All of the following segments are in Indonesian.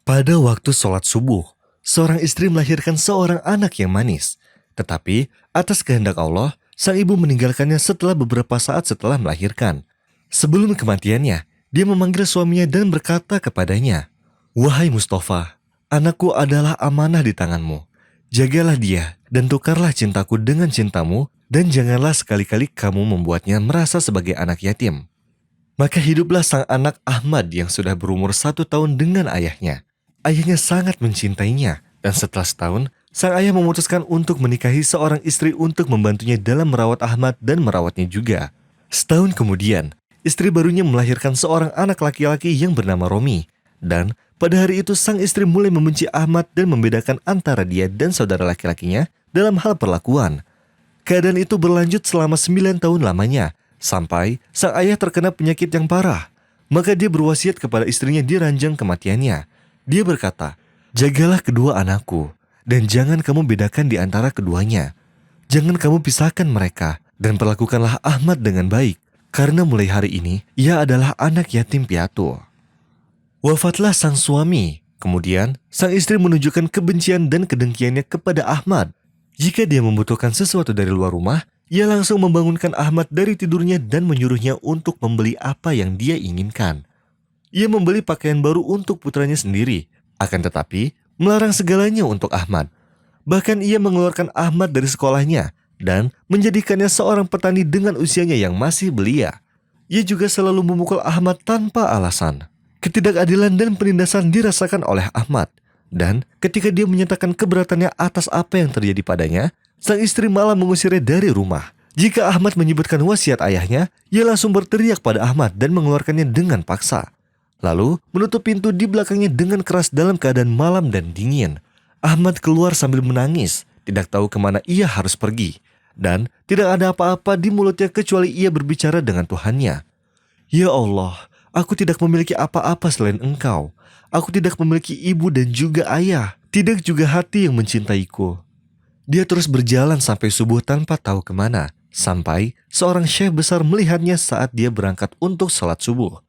Pada waktu sholat subuh, seorang istri melahirkan seorang anak yang manis. Tetapi, atas kehendak Allah, sang ibu meninggalkannya setelah beberapa saat setelah melahirkan. Sebelum kematiannya, dia memanggil suaminya dan berkata kepadanya, "Wahai Mustafa, anakku adalah amanah di tanganmu. Jagalah dia dan tukarlah cintaku dengan cintamu dan janganlah sekali-kali kamu membuatnya merasa sebagai anak yatim." Maka hiduplah sang anak Ahmad yang sudah berumur 1 tahun dengan ayahnya. Ayahnya sangat mencintainya, dan setelah setahun, sang ayah memutuskan untuk menikahi seorang istri untuk membantunya dalam merawat Ahmad dan merawatnya juga. Setahun kemudian, istri barunya melahirkan seorang anak laki-laki yang bernama Romi. Dan pada hari itu sang istri mulai membenci Ahmad dan membedakan antara dia dan saudara laki-lakinya dalam hal perlakuan. Keadaan itu berlanjut selama 9 tahun lamanya, sampai sang ayah terkena penyakit yang parah. Maka dia berwasiat kepada istrinya di ranjang kematiannya. Dia berkata, "Jagalah kedua anakku, dan jangan kamu bedakan di antara keduanya. Jangan kamu pisahkan mereka, dan perlakukanlah Ahmad dengan baik, karena mulai hari ini, ia adalah anak yatim piatu." Wafatlah sang suami. Kemudian, sang istri menunjukkan kebencian dan kedengkiannya kepada Ahmad. Jika dia membutuhkan sesuatu dari luar rumah, ia langsung membangunkan Ahmad dari tidurnya dan menyuruhnya untuk membeli apa yang dia inginkan. Ia membeli pakaian baru untuk putranya sendiri, akan tetapi melarang segalanya untuk Ahmad. Bahkan ia mengeluarkan Ahmad dari sekolahnya dan menjadikannya seorang petani dengan usianya yang masih belia. Ia juga selalu memukul Ahmad tanpa alasan. Ketidakadilan dan penindasan dirasakan oleh Ahmad. Dan ketika dia menyatakan keberatannya atas apa yang terjadi padanya, sang istri malah mengusirnya dari rumah. Jika Ahmad menyebutkan wasiat ayahnya, ia langsung berteriak pada Ahmad dan mengeluarkannya dengan paksa. Lalu menutup pintu di belakangnya dengan keras dalam keadaan malam dan dingin. Ahmad keluar sambil menangis, tidak tahu kemana ia harus pergi. Dan tidak ada apa-apa di mulutnya kecuali ia berbicara dengan Tuhannya. "Ya Allah, aku tidak memiliki apa-apa selain Engkau. Aku tidak memiliki ibu dan juga ayah, tidak juga hati yang mencintaiku." Dia terus berjalan sampai subuh tanpa tahu kemana, sampai seorang syekh besar melihatnya saat dia berangkat untuk sholat subuh.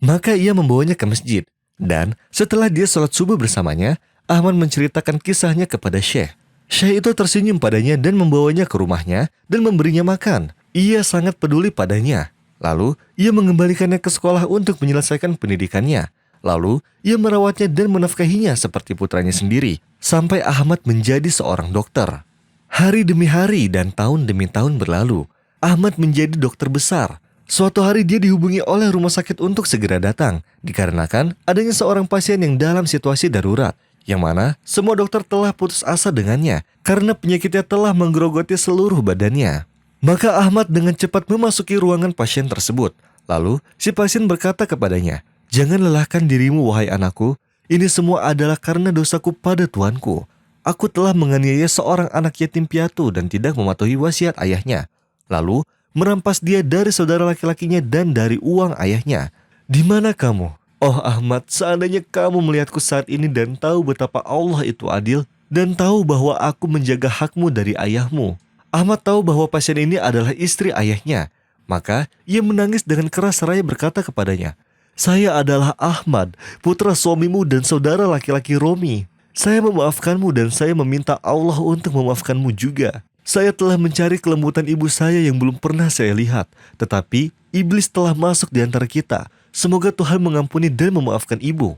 Maka ia membawanya ke masjid, dan setelah dia sholat subuh bersamanya, Ahmad menceritakan kisahnya kepada syekh. Syekh itu tersenyum padanya dan membawanya ke rumahnya dan memberinya makan. Ia sangat peduli padanya. Lalu, ia mengembalikannya ke sekolah untuk menyelesaikan pendidikannya. Lalu, ia merawatnya dan menafkahinya seperti putranya sendiri, sampai Ahmad menjadi seorang dokter. Hari demi hari dan tahun demi tahun berlalu, Ahmad menjadi dokter besar. Suatu hari dia dihubungi oleh rumah sakit untuk segera datang, dikarenakan adanya seorang pasien yang dalam situasi darurat, yang mana semua dokter telah putus asa dengannya, karena penyakitnya telah menggerogoti seluruh badannya. Maka Ahmad dengan cepat memasuki ruangan pasien tersebut. Lalu, si pasien berkata kepadanya, "Jangan lelahkan dirimu, wahai anakku. Ini semua adalah karena dosaku pada Tuanku. Aku telah menganiaya seorang anak yatim piatu dan tidak mematuhi wasiat ayahnya. Lalu, merampas dia dari saudara laki-lakinya dan dari uang ayahnya. Di mana kamu? Oh Ahmad, seandainya kamu melihatku saat ini dan tahu betapa Allah itu adil, dan tahu bahwa aku menjaga hakmu dari ayahmu." Ahmad tahu bahwa pasien ini adalah istri ayahnya. Maka ia menangis dengan keras seraya berkata kepadanya, "Saya adalah Ahmad, putra suamimu dan saudara laki-laki Romi. Saya memaafkanmu dan saya meminta Allah untuk memaafkanmu juga. Saya telah mencari kelembutan ibu saya yang belum pernah saya lihat, tetapi iblis telah masuk di antara kita. Semoga Tuhan mengampuni dan memaafkan ibu."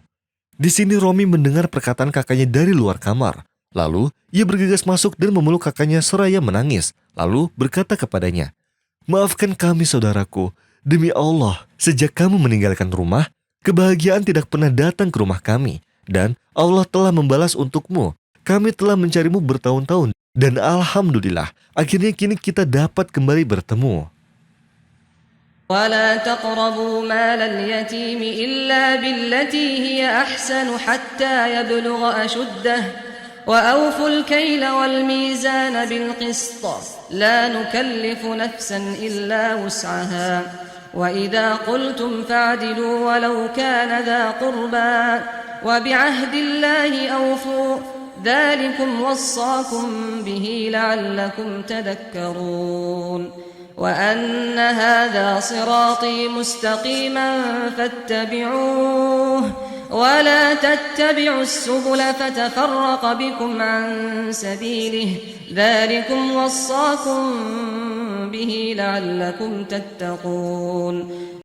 Di sini Romi mendengar perkataan kakaknya dari luar kamar. Lalu, ia bergegas masuk dan memeluk kakaknya seraya menangis. Lalu berkata kepadanya, "Maafkan kami saudaraku. Demi Allah, sejak kamu meninggalkan rumah, kebahagiaan tidak pernah datang ke rumah kami. Dan Allah telah membalas untukmu. Kami telah mencarimu bertahun-tahun. Dan Alhamdulillah, akhirnya kini kita dapat kembali bertemu." ولا تقربوا مال اليتيم إلا بالتي هي أحسن حتى يبلغ أشده وأوفوا الكيل والميزان بالقسط لا نكلف نفسا إلا وسعها وإذا قلتم فاعدلوا ولو كان ذا قربى وبعهد الله أوفوا ذلكم وصاكم به لعلكم تذكرون وأن هذا صراطي مستقيما فاتبعوه ولا تتبعوا السبل فتفرق بكم عن سبيله ذلكم وصاكم به لعلكم تتقون